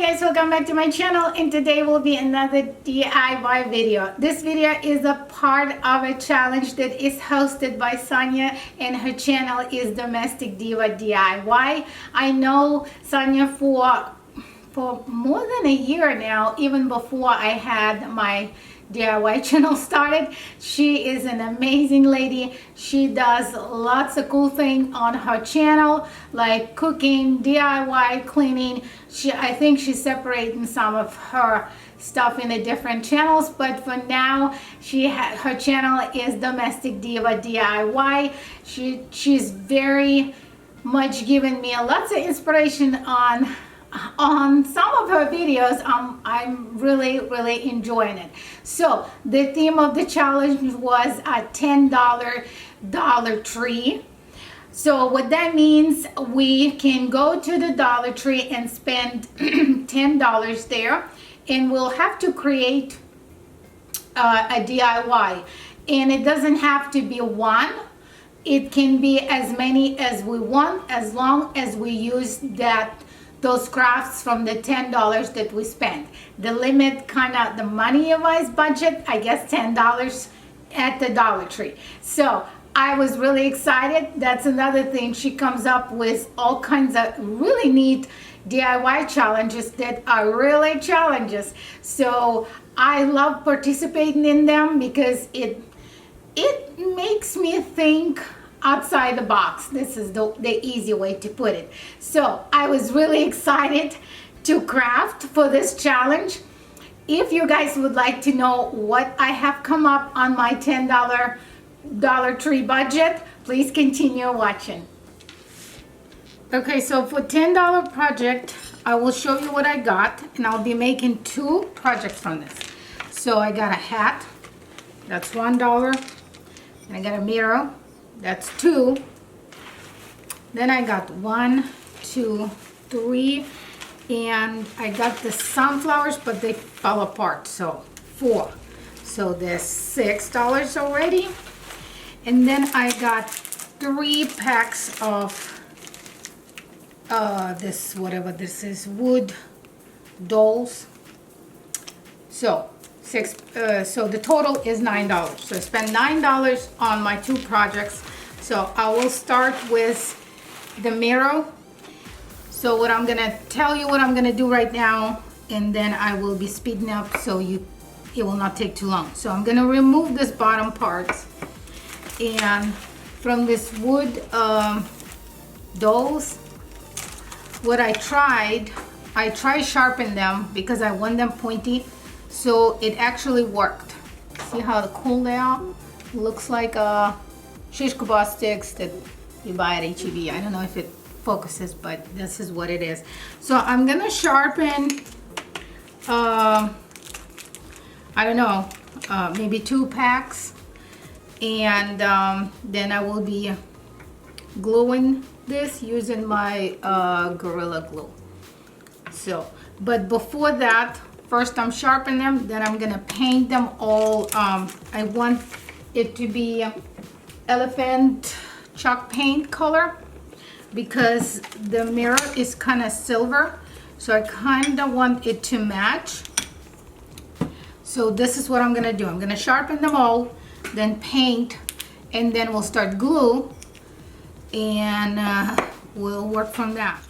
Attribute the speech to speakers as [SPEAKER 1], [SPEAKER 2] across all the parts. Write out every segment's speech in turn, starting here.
[SPEAKER 1] guys, welcome back to my channel, and today will be another DIY video. This video is a part of a challenge that is hosted by Sonia, and her channel is Domestic Diva DIY. I know Sonia for more than a year now, even before I had my DIY channel started. She is an amazing lady. She does lots of cool things on her channel, like cooking, DIY, cleaning. I think she's separating some of her stuff in the different channels, but for now her channel is Domestic Diva DIY. She's very much given me lots of inspiration on some of her videos. I'm really enjoying it. So the theme of the challenge was a $10 Dollar Tree. So what that means, we can go to the Dollar Tree and spend $10 there, and we'll have to create a DIY. And it doesn't have to be one. It can be as many as we want, as long as we use those crafts from the $10 that we spend. The limit, kind of the money-wise budget, I guess $10 at the Dollar Tree. So I was really excited. That's another thing. She comes up with all kinds of really neat DIY challenges that are really challenges. So I love participating in them because it makes me think outside the box. This is the easy way to put it. So I was really excited to craft for this challenge. If you guys would like to know what I have come up on my $10 Dollar Tree budget, please continue watching. Okay, so for $10 project, I will show you what I got, and I'll be making two projects from this. So I got a hat, that's $1, and I got a mirror, that's $2. Then I got 1, 2, 3, and I got the sunflowers, but they fell apart, so 4. So there's $6 already. And then I got 3 packs of this, whatever this is, wood dolls. So so the total is $9. So I spent $9 on my 2 projects. So I will start with the mirror. So what I'm gonna tell you what I'm gonna do right now, and then I will be speeding up so it will not take too long. So I'm gonna remove this bottom part, and from this wood dolls, what I tried sharpen them because I want them pointy. So it actually worked. See how cool they are? Looks like shish kebab sticks that you buy at EJD. I don't know if it focuses, but this is what it is. So I'm gonna sharpen, I don't know, maybe 2 packs, and then I will be gluing this using my Gorilla Glue. So, but before that, first I'm sharpening them, then I'm gonna paint them all. I want it to be elephant chalk paint color because the mirror is kind of silver, so I kind of want it to match. So this is what I'm gonna do. I'm gonna sharpen them all, then paint, and then we'll start glue, and we'll work from that.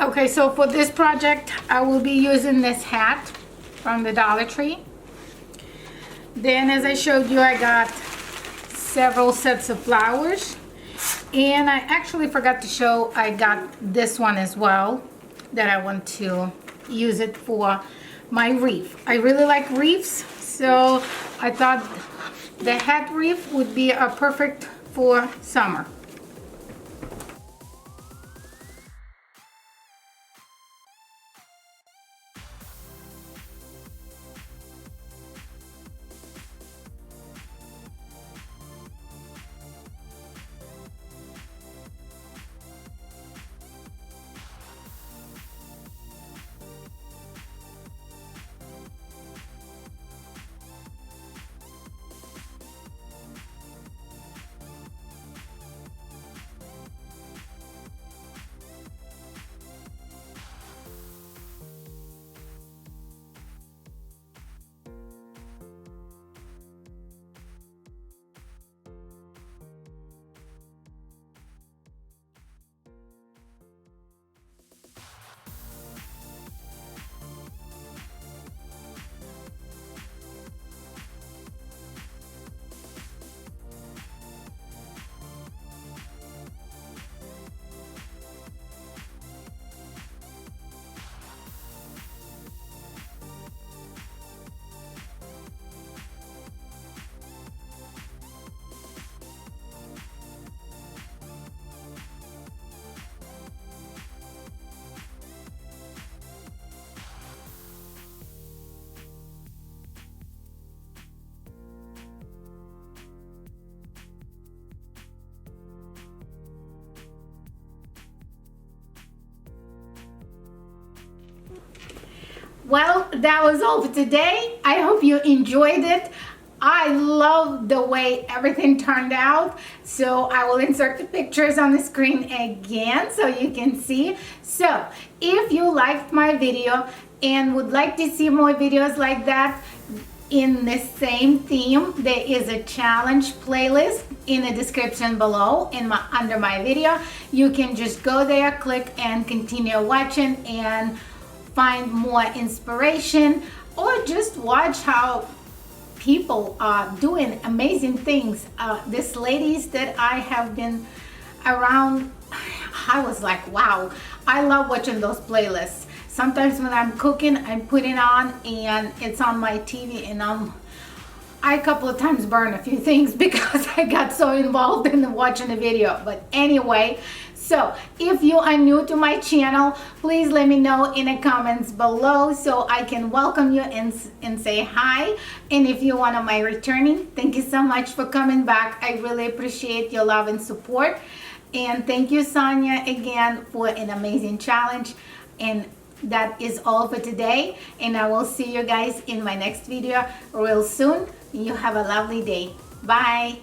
[SPEAKER 1] Okay, so for this project, I will be using this hat from the Dollar Tree. Then, as I showed you, I got several sets of flowers. And I actually forgot to show, I got this one as well, that I want to use it for my wreath. I really like wreaths, so I thought the hat wreath would be perfect for summer. Well, that was all for today. I hope you enjoyed it. I love the way everything turned out. So I will insert the pictures on the screen again so you can see. So if you liked my video and would like to see more videos like that in the same theme, there is a challenge playlist in the description below under my video. You can just go there, click, and continue watching and find more inspiration, or just watch how people are doing amazing things. These ladies that I have been around, I was like, wow, I love watching those playlists. Sometimes when I'm cooking, I'm putting on and it's on my TV, and I a couple of times burn a few things because I got so involved in watching the video. But anyway, so if you are new to my channel, please let me know in the comments below so I can welcome you and say hi. And if you're one of my returning, thank you so much for coming back. I really appreciate your love and support. And thank you, Sonia, again for an amazing challenge. And that is all for today. And I will see you guys in my next video real soon. You have a lovely day. Bye.